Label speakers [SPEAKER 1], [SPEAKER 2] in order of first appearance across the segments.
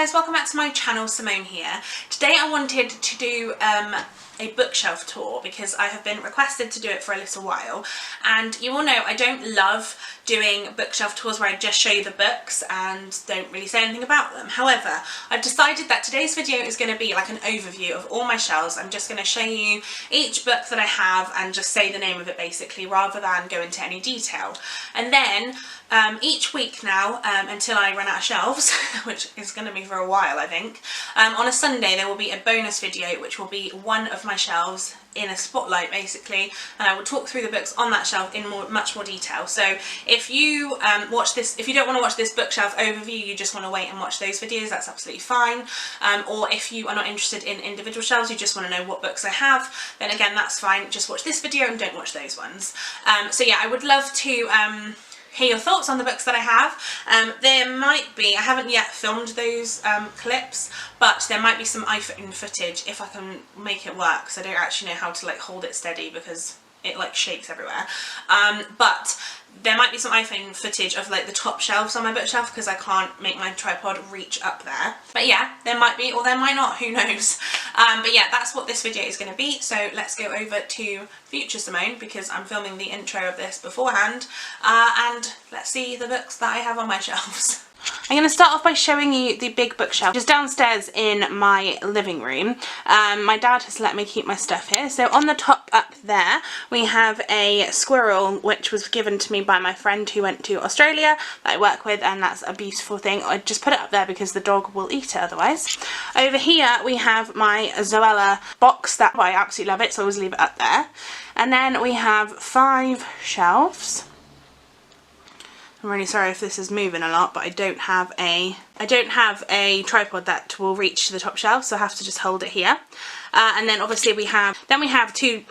[SPEAKER 1] guys, welcome back to my channel. Simone here. Today I wanted to do a bookshelf tour because I have been requested to do it for a little while, and you all know I don't love doing bookshelf tours where I just show you the books and don't really say anything about them. However, I've decided that today's video is going to be like an overview of all my shelves. I'm just going to show you each book that I have and just say the name of it basically, rather than go into any detail. And then each week now, until I run out of shelves, which is going to be for a while I think, on a Sunday there will be a bonus video which will be one of my shelves in a spotlight basically, and I will talk through the books on that shelf in much more detail. So if you don't want to watch this bookshelf overview, you just want to wait and watch those videos, that's absolutely fine. Or if you are not interested in individual shelves, you just want to know what books I have, then again that's fine, just watch this video and don't watch those ones. So yeah, I would love to hear your thoughts on the books that I have. There might be, I haven't yet filmed those clips, but there might be some iPhone footage if I can make it work, because I don't actually know how to like hold it steady because it like shakes everywhere. But there might be some iPhone footage of like the top shelves on my bookshelf because I can't make my tripod reach up there. But yeah, there might be, or there might not, who knows. But yeah, that's what this video is going to be. So let's go over to future Simone because I'm filming the intro of this beforehand. And let's see the books that I have on my shelves. I'm going to start off by showing you the big bookshelf, which is downstairs in my living room. My dad has let me keep my stuff here. So on the top up there we have a squirrel which was given to me by my friend who went to Australia that I work with, and that's a beautiful thing. I just put it up there because the dog will eat it otherwise. Over here we have my Zoella box, that I absolutely love it, so I always leave it up there. And then we have 5 shelves. I'm really sorry if this is moving a lot, but I don't have a tripod that will reach to the top shelf, so I have to just hold it here. And then obviously we have 2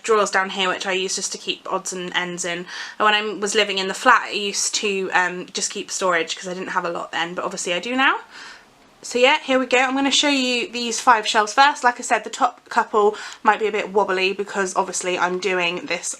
[SPEAKER 1] drawers down here which I use just to keep odds and ends in. And when I was living in the flat I used to just keep storage because I didn't have a lot then, but obviously I do now. So yeah, here we go. I'm going to show you these 5 shelves first. Like I said, the top couple might be a bit wobbly because obviously I'm doing this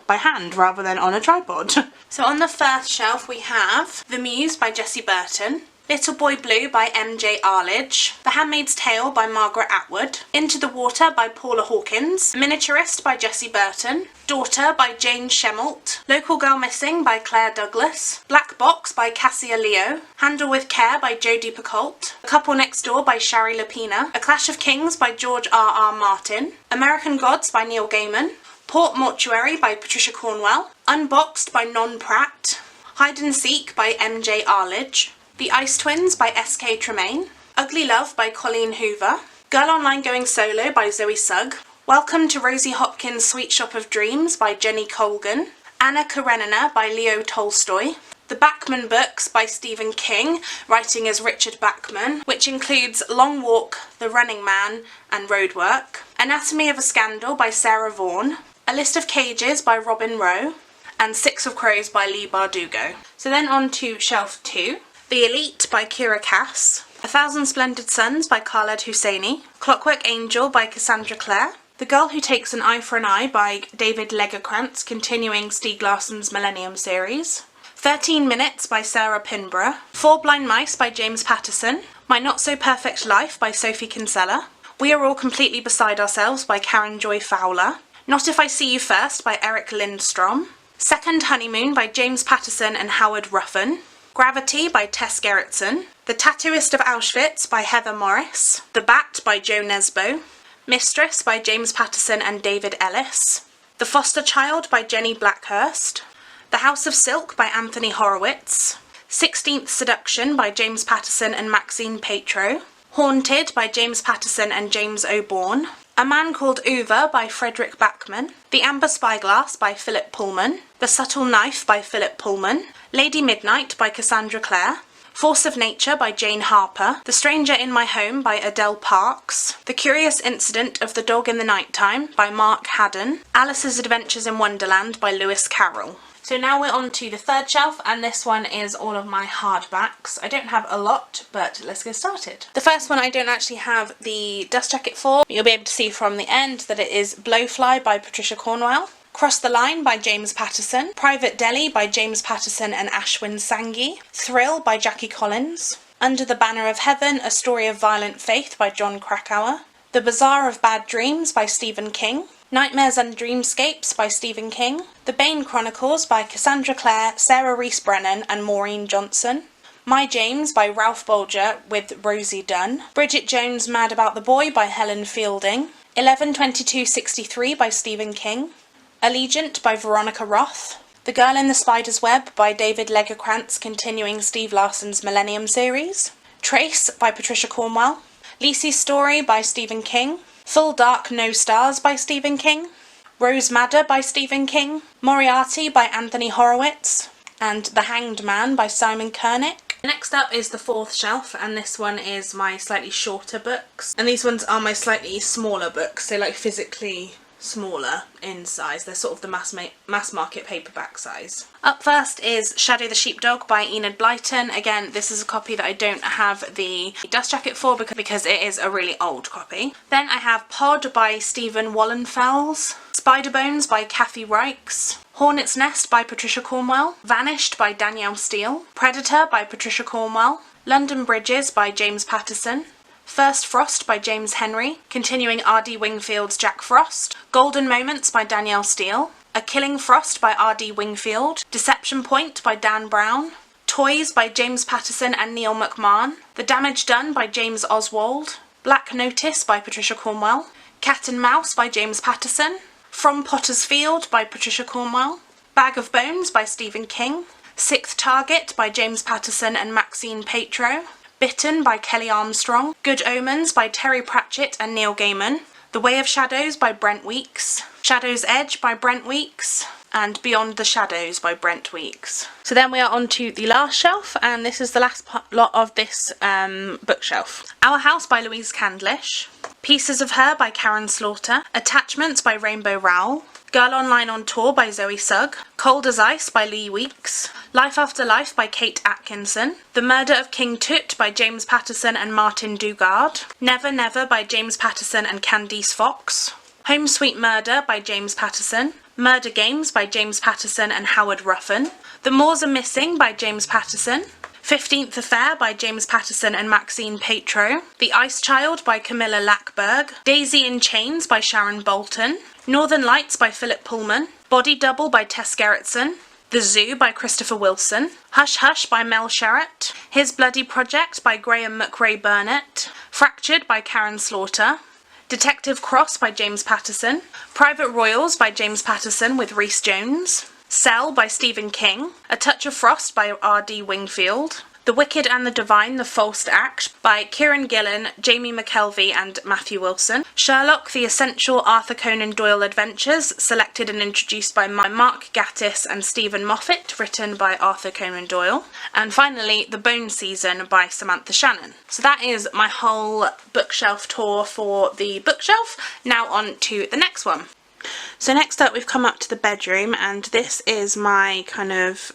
[SPEAKER 1] by hand rather than on a tripod. So on the first shelf we have The Muse by Jessie Burton, Little Boy Blue by M.J. Arledge, The Handmaid's Tale by Margaret Atwood, Into the Water by Paula Hawkins, Miniaturist by Jessie Burton, Daughter by Jane Shemalt, Local Girl Missing by Claire Douglas, Black Box by Cassia Leo, Handle with Care by Jodi Picoult, A Couple Next Door by Shari Lapina, A Clash of Kings by George R.R. Martin, American Gods by Neil Gaiman, Port Mortuary by Patricia Cornwell, Unboxed by Non Pratt, Hide and Seek by M.J. Arledge, The Ice Twins by S.K. Tremaine, Ugly Love by Colleen Hoover, Girl Online Going Solo by Zoe Sugg, Welcome to Rosie Hopkins' Sweet Shop of Dreams by Jenny Colgan, Anna Karenina by Leo Tolstoy, The Bachman Books by Stephen King, writing as Richard Bachman, which includes Long Walk, The Running Man and Roadwork, Anatomy of a Scandal by Sarah Vaughan, A List of Cages by Robin Rowe, and 6 of Crows by Leigh Bardugo. So then on to shelf 2. The Elite by Kira Cass, A Thousand Splendid Suns by Khaled Hosseini, Clockwork Angel by Cassandra Clare, The Girl Who Takes an Eye for an Eye by David Lagerkrantz, continuing Stieg Larsson's Millennium series, 13 Minutes by Sarah Pinborough, 4 Blind Mice by James Patterson, My Not So Perfect Life by Sophie Kinsella, We Are All Completely Beside Ourselves by Karen Joy Fowler, Not If I See You First by Eric Lindstrom, Second Honeymoon by James Patterson and Howard Ruffin, Gravity by Tess Gerritsen, The Tattooist of Auschwitz by Heather Morris, The Bat by Joe Nesbo, Mistress by James Patterson and David Ellis, The Foster Child by Jenny Blackhurst, The House of Silk by Anthony Horowitz, 16th Seduction by James Patterson and Maxine Patro, Haunted by James Patterson and James O'Bourne, A Man Called Uwe by Frederick Bachman, The Amber Spyglass by Philip Pullman, The Subtle Knife by Philip Pullman, Lady Midnight by Cassandra Clare, Force of Nature by Jane Harper, The Stranger in My Home by Adele Parks, The Curious Incident of the Dog in the Nighttime by Mark Haddon, Alice's Adventures in Wonderland by Lewis Carroll. So now we're on to the third shelf, and this one is all of my hardbacks. I don't have a lot, but let's get started. The first one I don't actually have the dust jacket for. You'll be able to see from the end that it is Blowfly by Patricia Cornwell, Cross the Line by James Patterson, Private Delhi by James Patterson and Ashwin Sanghi, Thrill by Jackie Collins, Under the Banner of Heaven, A Story of Violent Faith by Jon Krakauer. The Bazaar of Bad Dreams by Stephen King. Nightmares and Dreamscapes by Stephen King. The Bane Chronicles by Cassandra Clare, Sarah Rees Brennan and Maureen Johnson. My James by Ralph Bolger with Rosie Dunn. Bridget Jones' Mad About the Boy by Helen Fielding. 11/22/63 by Stephen King. Allegiant by Veronica Roth. The Girl in the Spider's Web by David Lagerkrantz, continuing Steve Larsen's Millennium series. Trace by Patricia Cornwell. Lisey's Story by Stephen King. Full Dark No Stars by Stephen King. Rose Madder by Stephen King. Moriarty by Anthony Horowitz. And The Hanged Man by Simon Kernick. Next up is the fourth shelf, and this one is my slightly shorter books. And these ones are my slightly smaller books, so like physically smaller in size. They're sort of the mass market paperback size. Up first is Shadow the Sheepdog by Enid Blyton. Again, this is a copy that I don't have the dust jacket for because it is a really old copy. Then I have Pod by Stephen Wallenfels. Spider Bones by Kathy Reichs. Hornet's Nest by Patricia Cornwell. Vanished by Danielle Steele. Predator by Patricia Cornwell. London Bridges by James Patterson. First Frost by James Henry, continuing R.D. Wingfield's Jack Frost. Golden Moments by Danielle Steele. A Killing Frost by R.D. Wingfield. Deception Point by Dan Brown. Toys by James Patterson and Neil McMahon. The Damage Done by James Oswald. Black Notice by Patricia Cornwell. Cat and Mouse by James Patterson. From Potter's Field by Patricia Cornwell. Bag of Bones by Stephen King. Sixth Target by James Patterson and Maxine Patro. Bitten by Kelly Armstrong. Good Omens by Terry Pratchett and Neil Gaiman. The Way of Shadows by Brent Weeks. Shadow's Edge by Brent Weeks. And Beyond the Shadows by Brent Weeks. So then we are on to the last shelf, and this is the last lot of this bookshelf. Our House by Louise Candlish. Pieces of Her by Karen Slaughter. Attachments by Rainbow Rowell. Girl Online on Tour by Zoe Sugg. Cold as Ice by Lee Weeks. Life After Life by Kate Atkinson. The Murder of King Tut by James Patterson and Martin Dugard. Never Never by James Patterson and Candice Fox. Home Sweet Murder by James Patterson. Murder Games by James Patterson and Howard Ruffin. The Moors Are Missing by James Patterson. 15th Affair by James Patterson and Maxine Patro. The Ice Child by Camilla Lackberg. Daisy in Chains by Sharon Bolton. Northern Lights by Philip Pullman. Body Double by Tess Gerritsen. The Zoo by Christopher Wilson. Hush Hush by Mel Sherratt. His Bloody Project by Graham McRae Burnett. Fractured by Karen Slaughter. Detective Cross by James Patterson. Private Royals by James Patterson with Rhys Jones. Cell by Stephen King. A Touch of Frost by R.D. Wingfield. The Wicked and the Divine, The False Act by Kieran Gillen, Jamie McKelvey and Matthew Wilson. Sherlock, The Essential Arthur Conan Doyle Adventures, selected and introduced by Mark Gatiss and Stephen Moffat, written by Arthur Conan Doyle. And finally, The Bone Season by Samantha Shannon. So that is my whole bookshelf tour for the bookshelf. Now on to the next one. So next up we've come up to the bedroom, and this is my kind of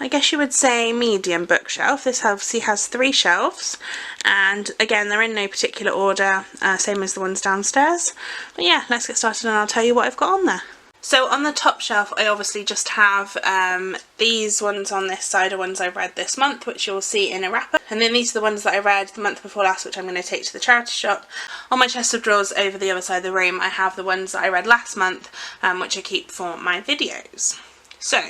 [SPEAKER 1] I guess you would say medium bookshelf. This obviously has 3 shelves, and again they're in no particular order, same as the ones downstairs. But yeah, let's get started and I'll tell you what I've got on there. So on the top shelf I obviously just have these ones on this side are ones I read this month, which you'll see in a wrapper, and then these are the ones that I read the month before last, which I'm going to take to the charity shop. On my chest of drawers over the other side of the room I have the ones that I read last month, which I keep for my videos. So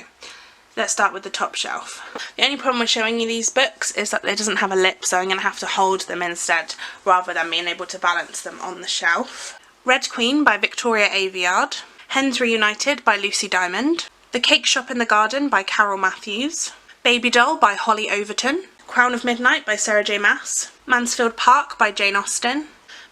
[SPEAKER 1] let's start with the top shelf. The only problem with showing you these books is that it doesn't have a lip, so I'm going to have to hold them instead rather than being able to balance them on the shelf. Red Queen by Victoria Aveyard. Hens Reunited by Lucy Diamond. The Cake Shop in the Garden by Carol Matthews. Baby Doll by Holly Overton. Crown of Midnight by Sarah J. Maas. Mansfield Park by Jane Austen.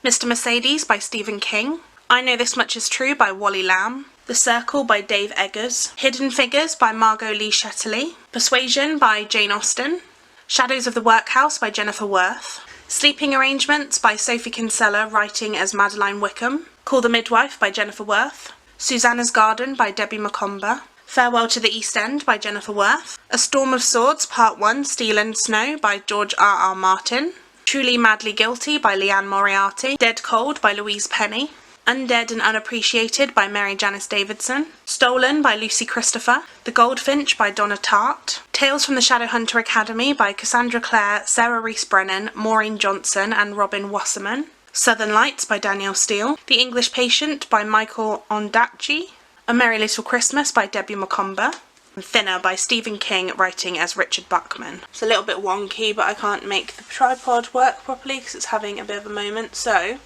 [SPEAKER 1] Mr. Mercedes by Stephen King. I Know This Much Is True by Wally Lamb. The Circle by Dave Eggers. Hidden Figures by Margot Lee Shetterly. Persuasion by Jane Austen. Shadows of the Workhouse by Jennifer Worth. Sleeping Arrangements by Sophie Kinsella, writing as Madeline Wickham. Call the Midwife by Jennifer Worth. Susanna's Garden by Debbie Macomber. Farewell to the East End by Jennifer Worth. A Storm of Swords Part 1, Steel and Snow by George R.R. Martin. Truly Madly Guilty by Leanne Moriarty. Dead Cold by Louise Penny. Undead and Unappreciated by Mary Janice Davidson, Stolen by Lucy Christopher, The Goldfinch by Donna Tartt, Tales from the Shadowhunter Academy by Cassandra Clare, Sarah Rees Brennan, Maureen Johnson and Robin Wasserman, Southern Lights by Danielle Steele, The English Patient by Michael Ondaatje, A Merry Little Christmas by Debbie Macomber, and Thinner by Stephen King, writing as Richard Buckman. It's a little bit wonky, but I can't make the tripod work properly because it's having a bit of a moment. So,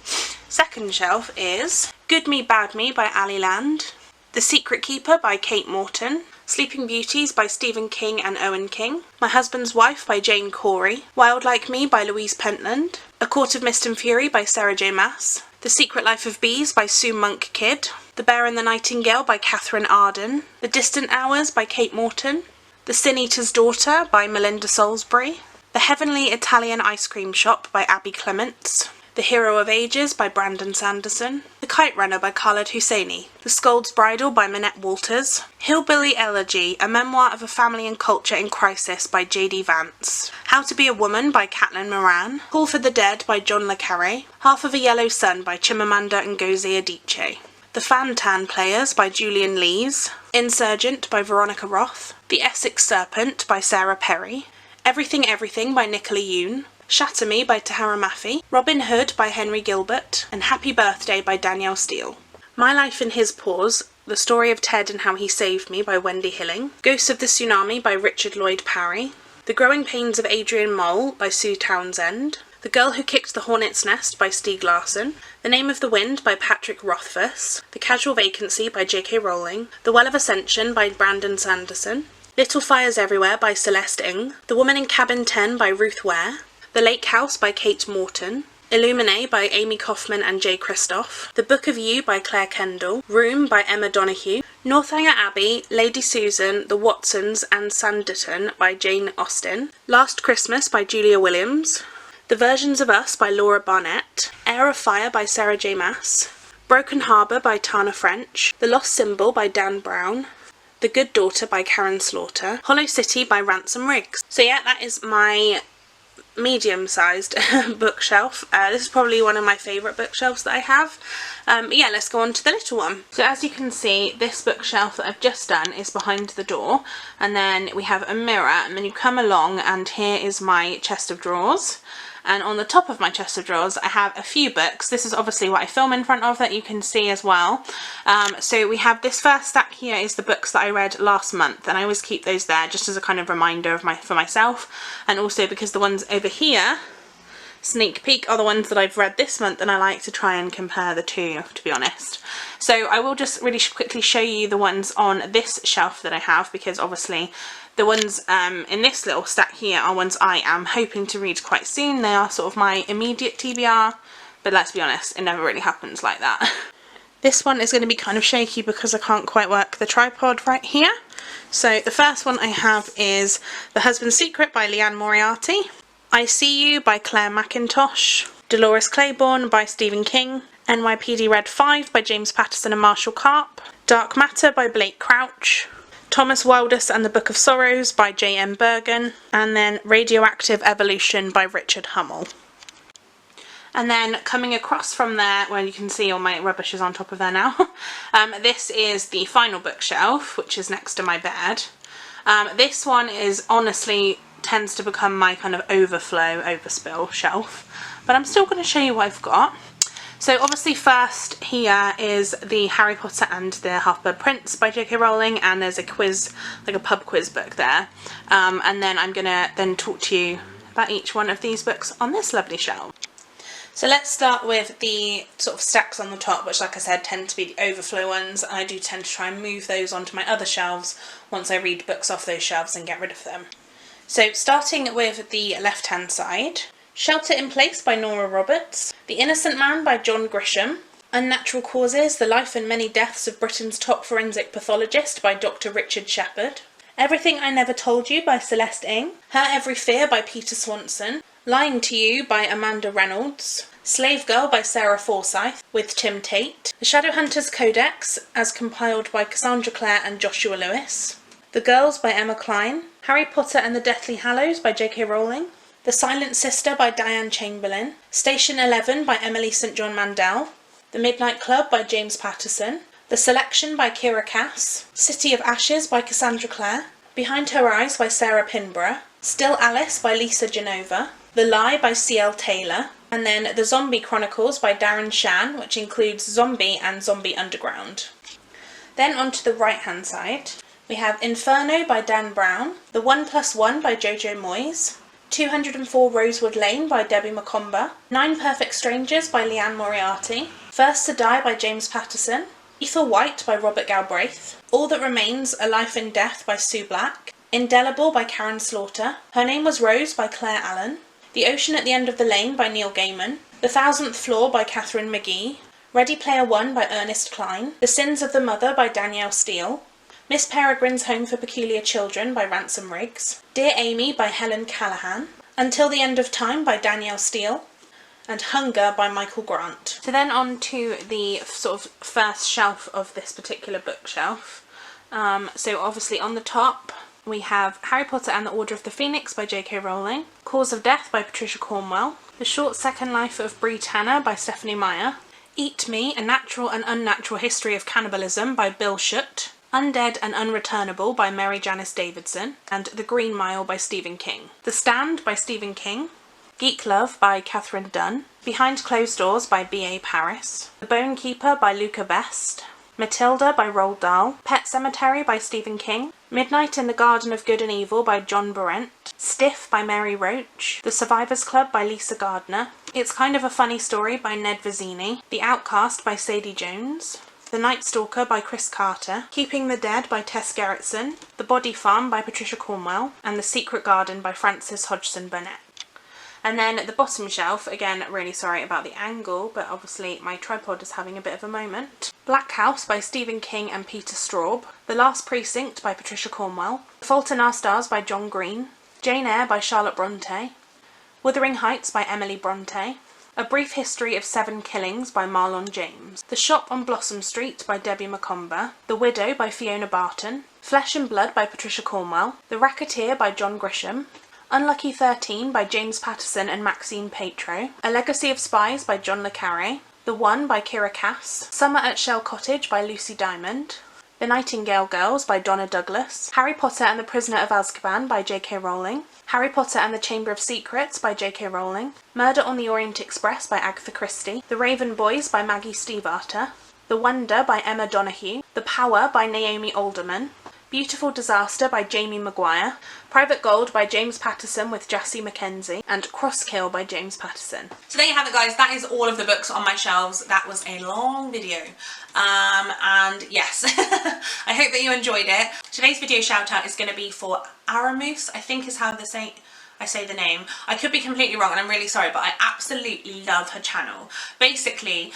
[SPEAKER 1] second shelf is Good Me Bad Me by Ali Land, The Secret Keeper by Kate Morton, Sleeping Beauties by Stephen King and Owen King, My Husband's Wife by Jane Corey, Wild Like Me by Louise Pentland, A Court of Mist and Fury by Sarah J. Maas, The Secret Life of Bees by Sue Monk Kidd, The Bear and the Nightingale by Catherine Arden, The Distant Hours by Kate Morton, The Sin Eater's Daughter by Melinda Salisbury, The Heavenly Italian Ice Cream Shop by Abby Clements, The Hero of Ages by Brandon Sanderson, The Kite Runner by Khaled Hosseini, The Scold's Bridal by Minette Walters, Hillbilly Elegy, A Memoir of a Family and Culture in Crisis by J.D. Vance, How to Be a Woman by Caitlin Moran, Call for the Dead by John le Carré, Half of a Yellow Sun by Chimamanda Ngozi Adichie, The Fan-Tan Players by Julian Lees, Insurgent by Veronica Roth, The Essex Serpent by Sarah Perry, Everything Everything by Nicola Yoon, Shatter Me by Tahara Mafi, Robin Hood by Henry Gilbert, and Happy Birthday by Danielle Steele. My Life in His Paws, The Story of Ted and How He Saved Me by Wendy Hilling, Ghosts of the Tsunami by Richard Lloyd Parry, The Growing Pains of Adrian Mole by Sue Townsend, The Girl Who Kicked the Hornet's Nest by Stieg Larsson, The Name of the Wind by Patrick Rothfuss, The Casual Vacancy by J.K. Rowling, The Well of Ascension by Brandon Sanderson, Little Fires Everywhere by Celeste Ng, The Woman in Cabin 10 by Ruth Ware, The Lake House by Kate Morton, Illuminae by Amy Kaufman and Jay Christoph, The Book of You by Claire Kendall, Room by Emma Donoghue, Northanger Abbey, Lady Susan, The Watsons and Sanditon by Jane Austen, Last Christmas by Julia Williams, The Versions of Us by Laura Barnett, Heir of Fire by Sarah J. Maas, Broken Harbour by Tana French, The Lost Symbol by Dan Brown, The Good Daughter by Karen Slaughter, Hollow City by Ransom Riggs. So yeah, that is my medium-sized bookshelf. This is probably one of my favourite bookshelves that I have. But yeah, let's go on to the little one. So as you can see, this bookshelf that I've just done is behind the door, and then we have a mirror, and then you come along and here is my chest of drawers. And on the top of my chest of drawers I have a few books. This is obviously what I film in front of that you can see as well. So we have this first stack here is the books that I read last month, and I always keep those there just as a kind of reminder of for myself, and also because the ones over here, sneak peek, are the ones that I've read this month, and I like to try and compare the two, to be honest. So I will just really quickly show you the ones on this shelf that I have, because obviously the ones in this little stack here are ones I am hoping to read quite soon. They are sort of my immediate TBR, but let's be honest, it never really happens like that. This one is going to be kind of shaky because I can't quite work the tripod right here. So the first one I have is The Husband's Secret by Leanne Moriarty, I See You by Claire McIntosh, Dolores Claiborne by Stephen King, NYPD Red 5 by James Patterson and Marshall Karp, Dark Matter by Blake Crouch, Thomas Wildus and the Book of Sorrows by J.M. Bergen, and then Radioactive Evolution by Richard Hummel. And then coming across from there, well, you can see all my rubbish is on top of there now, this is the final bookshelf, which is next to my bed. This one is honestly tends to become my kind of overspill shelf, but I'm still going to show you what I've got. So obviously first here is the Harry Potter and the Half-Blood Prince by J.K. Rowling, and there's a quiz, like a pub quiz book there. And then I'm going to then talk to you about each one of these books on this lovely shelf. So let's start with the sort of stacks on the top, which like I said tend to be the overflow ones. I do tend to try and move those onto my other shelves once I read books off those shelves and get rid of them. So starting with the left hand side, Shelter in Place by Nora Roberts, The Innocent Man by John Grisham, Unnatural Causes, The Life and Many Deaths of Britain's Top Forensic Pathologist by Dr. Richard Shepherd, Everything I Never Told You by Celeste Ng, Her Every Fear by Peter Swanson, Lying to You by Amanda Reynolds, Slave Girl by Sarah Forsyth with Tim Tate, The Shadowhunters Codex as compiled by Cassandra Clare and Joshua Lewis, The Girls by Emma Cline, Harry Potter and the Deathly Hallows by J.K. Rowling, The Silent Sister by Diane Chamberlain, Station 11 by Emily St. John Mandel, The Midnight Club by James Patterson, The Selection by Kira Cass, City of Ashes by Cassandra Clare, Behind Her Eyes by Sarah Pinborough, Still Alice by Lisa Genova, The Lie by C.L. Taylor, and then The ZOM-B Chronicles by DARREN SHAN, which includes ZOM-B and ZOM-B Underground. Then onto the right hand side, we have Inferno by Dan Brown, The 1+1 by Jojo Moyes, 204 Rosewood Lane by Debbie Macomber, 9 Perfect Strangers by Leanne Moriarty, First to Die by James Patterson, Ether White by Robert Galbraith, All That Remains, A Life in Death by Sue Black, Indelible by Karen Slaughter, Her Name Was Rose by Claire Allen, The Ocean at the End of the Lane by Neil Gaiman, The 1000th Floor by Catherine McGee, Ready Player One by Ernest Cline, The Sins of the Mother by Danielle Steele, Miss Peregrine's Home for Peculiar Children by Ransom Riggs, Dear Amy by Helen Callahan, Until the End of Time by Danielle Steele, and Hunger by Michael Grant. So then on to the sort of first shelf of this particular bookshelf. So obviously on the top we have Harry Potter and the Order of the Phoenix by J.K. Rowling, Cause of Death by Patricia Cornwell, The Short Second Life of Brie Tanner by Stephanie Meyer, Eat Me, A Natural and Unnatural History of Cannibalism by Bill Schutt, Undead and Unreturnable by Mary Janice Davidson, and The Green Mile by Stephen King. The Stand by Stephen King, Geek Love by Catherine Dunn, Behind Closed Doors by B.A. Paris, The Bone Keeper by Luca Best, Matilda by Roald Dahl, Pet Sematary by Stephen King, Midnight in the Garden of Good and Evil by John Berendt, Stiff by Mary Roach, The Survivors Club by Lisa Gardner, It's Kind of a Funny Story by Ned Vizzini, The Outcast by Sadie Jones, The Night Stalker by Chris Carter, Keeping the Dead by Tess Gerritsen, The Body Farm by Patricia Cornwell, and The Secret Garden by Frances Hodgson Burnett. And then at the bottom shelf, again, really sorry about the angle, but obviously my tripod is having a bit of a moment. Black House by Stephen King and Peter Straub, The Last Precinct by Patricia Cornwell, The Fault in Our Stars by John Green, Jane Eyre by Charlotte Bronte, Wuthering Heights by Emily Bronte, A Brief History of 7 Killings by Marlon James, The Shop on Blossom Street by Debbie Macomber, The Widow by Fiona Barton, Flesh and Blood by Patricia Cornwell, The Racketeer by John Grisham, Unlucky 13 by James Patterson and Maxine Patro, A Legacy of Spies by John le Carré, The One by Kira Cass, Summer at Shell Cottage by Lucy Diamond, The Nightingale Girls by Donna Douglas, Harry Potter and the Prisoner of Azkaban by J.K. Rowling, Harry Potter and the Chamber of Secrets by J.K. Rowling, Murder on the Orient Express by Agatha Christie, The Raven Boys by Maggie Stiefvater, The Wonder by Emma Donoghue, The Power by Naomi Alderman, Beautiful Disaster by Jamie Maguire, Private Gold by James Patterson with Jassy Mackenzie, and Crosskill by James Patterson. So there you have it, guys. That is all of the books on my shelves. That was a long video. And yes, I hope that you enjoyed it. Today's video shout out is going to be for Aramoose, I think is how I say the name. I could be completely wrong and I'm really sorry, but I absolutely love her channel. Basically,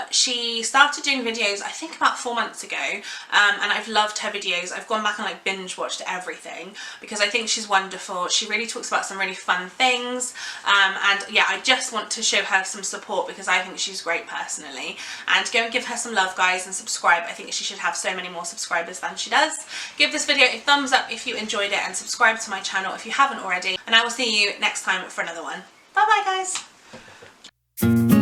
[SPEAKER 1] she started doing videos I think about 4 months ago, and I've loved her videos. I've gone back and like binge watched everything because I think she's wonderful. She really talks about some really fun things, and yeah, I just want to show her some support because I think she's great personally. And go and give her some love, guys, and subscribe. I think she should have so many more subscribers than she does. Give this video a thumbs up if you enjoyed it and subscribe to my channel if you haven't already, and I will see you next time for another one. Bye bye, guys.